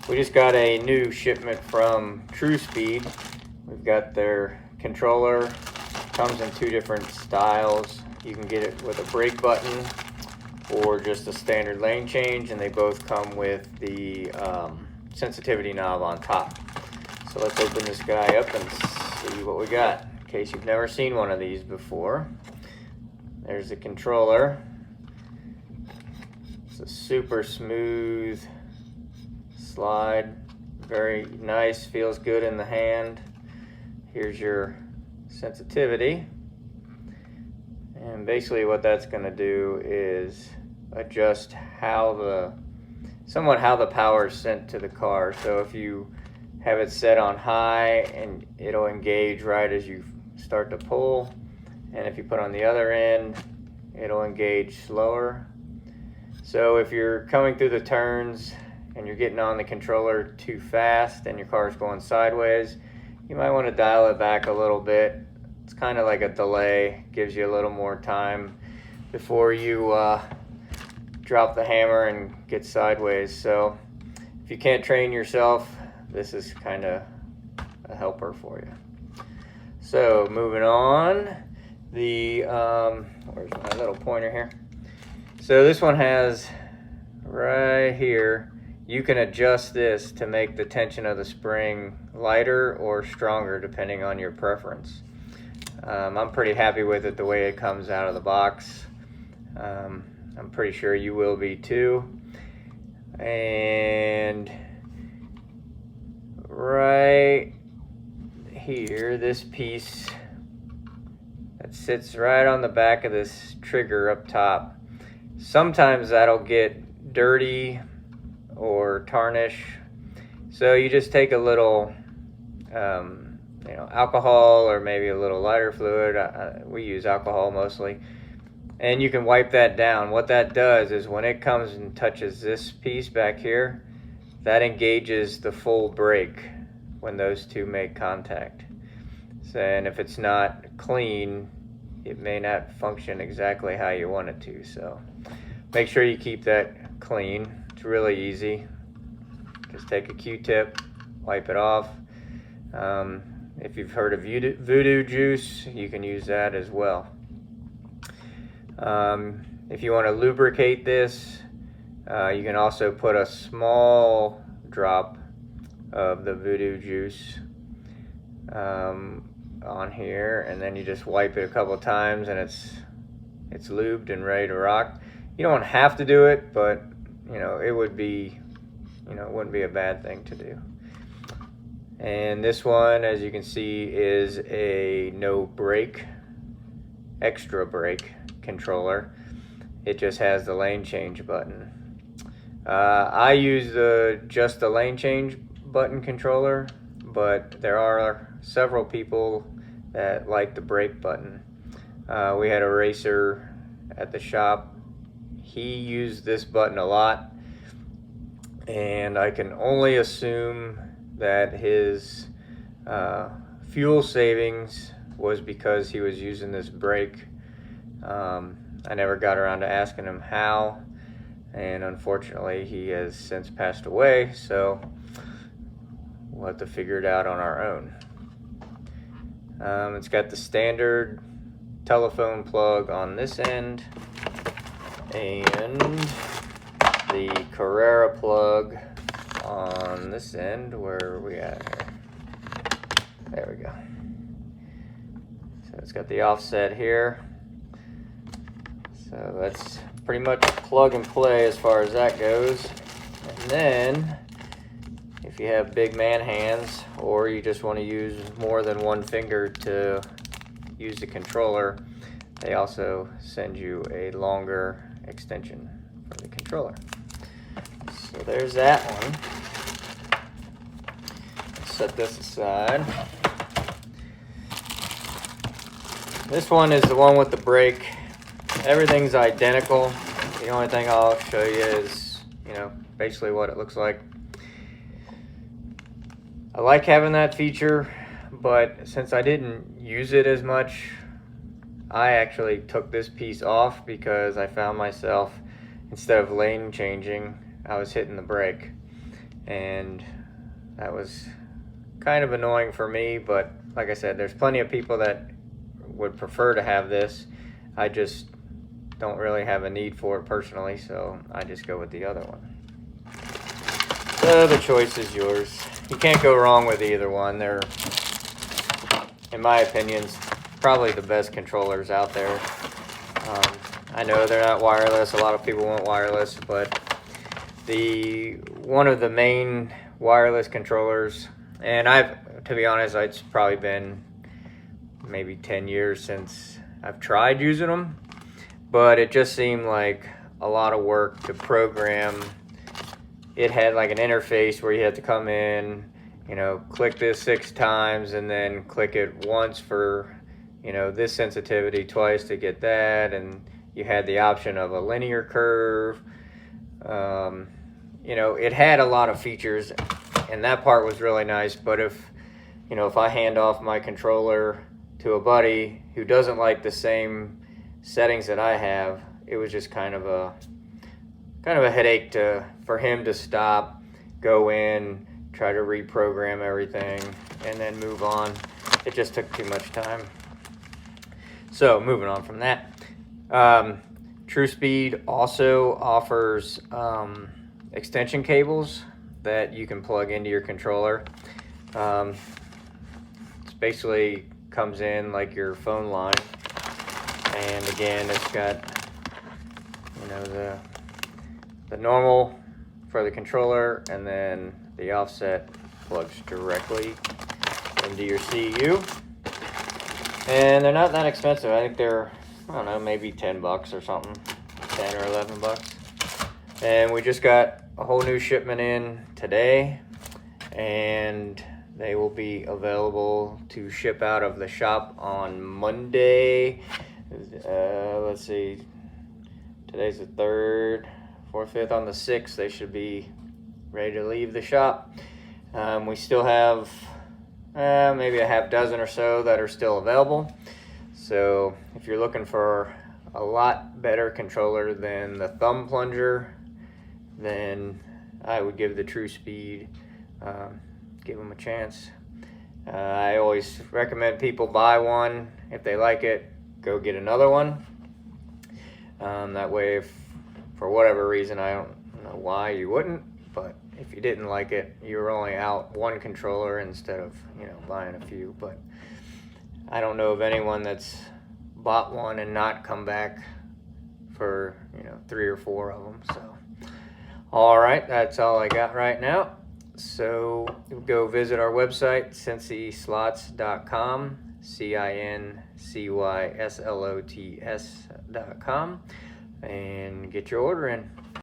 We just got a new shipment from Truspeed. We've got their controller. Comes in two different styles. You can get it with a brake button or just a standard lane change, and they both come with the sensitivity knob on top. So let's open this guy up and see what we got, in case you've never seen one of these before. There's the controller. It's a super smooth slide, very nice, feels good in the hand. Here's your sensitivity, and basically what that's going to do is adjust somewhat how the power is sent to the car. So if you have it set on high, and it'll engage right as you start to pull, and if you put on the other end, it'll engage slower. So if you're coming through the turns and you're getting on the controller too fast and your car's going sideways, you might want to dial it back a little bit. It's kind of like a delay, gives you a little more time before you drop the hammer and get sideways. So if you can't train yourself, this is kind of a helper for you. So moving on, where's my little pointer here? So this one has right here, you can adjust this to make the tension of the spring lighter or stronger depending on your preference. I'm pretty happy with it the way it comes out of the box. I'm pretty sure you will be too. And right here, this piece that sits right on the back of this trigger up top, sometimes that'll get dirty or tarnish. So you just take a little alcohol or maybe a little lighter fluid. We use alcohol mostly, and you can wipe that down. What that does is when it comes and touches this piece back here, that engages the full brake when those two make contact. So, and if it's not clean, it may not function exactly how you want it to. So make sure you keep that clean. It's really easy. Just take a Q-tip, wipe it off. If you've heard of voodoo juice, you can use that as well. If you want to lubricate this, you can also put a small drop of the voodoo juice on here, and then you just wipe it a couple times and it's lubed and ready to rock. You don't have to do it, but it would be, it wouldn't be a bad thing to do. And this one, as you can see, is a no brake, extra brake controller. It just has the lane change button. I use just the lane change button controller, but there are several people that like the brake button. We had a racer at the shop. He used this button a lot, and I can only assume that his fuel savings was because he was using this brake. I never got around to asking him how, and unfortunately he has since passed away, so we'll have to figure it out on our own. It's got the standard telephone plug on this end and the Carrera plug on this end. Where are we at here? There we go. So it's got the offset here. So that's pretty much plug and play as far as that goes. And then if you have big man hands, or you just want to use more than one finger to use the controller, they also send you a longer extension for the controller. So there's that one. Let's set this aside. This one is the one with the brake. Everything's identical. The only thing I'll show you is, basically what it looks like. I like having that feature, but since I didn't use it as much, I actually took this piece off because I found myself, instead of lane changing, I was hitting the brake. and that was kind of annoying for me. But like I said, there's plenty of people that would prefer to have this. I just don't really have a need for it personally, so I just go with the other one. So the choice is yours. You can't go wrong with either one. They're, in my opinion, probably the best controllers out there. I know they're not wireless. A lot of people want wireless, but one of the main wireless controllers, and to be honest, it's probably been maybe 10 years since I've tried using them, but it just seemed like a lot of work to program. It had like an interface where you had to come in, click this 6 times and then click it once for, this sensitivity, twice to get that, and you had the option of a linear curve. It had a lot of features, and that part was really nice. But if I hand off my controller to a buddy who doesn't like the same settings that I have, it was just kind of a headache for him to stop, go in, try to reprogram everything, and then move on. It just took too much time. So moving on from that, Truspeed also offers extension cables that you can plug into your controller. It basically comes in like your phone line, and again, it's got the normal for the controller, and then the offset plugs directly into your CU. And they're not that expensive. I think they're, I don't know, maybe $10 or something, 10 or 11 bucks. And we just got a whole new shipment in today, and they will be available to ship out of the shop on Monday. Let's see, today's the 3rd, 4th, 5th. On the 6th, they should be ready to leave the shop. We still have maybe a half dozen or so that are still available. So if you're looking for a lot better controller than the thumb plunger, then I would give the Truspeed, give them a chance. I always recommend people buy one. If they like it, go get another one. That way, if for whatever reason, I don't know why you wouldn't, but if you didn't like it, you were only out one controller instead of buying a few. But I don't know of anyone that's bought one and not come back for 3 or 4 of them. So all right, that's all I got right now. So go visit our website, cincyslots.com, CINCYSLOTS.com, and get your order in.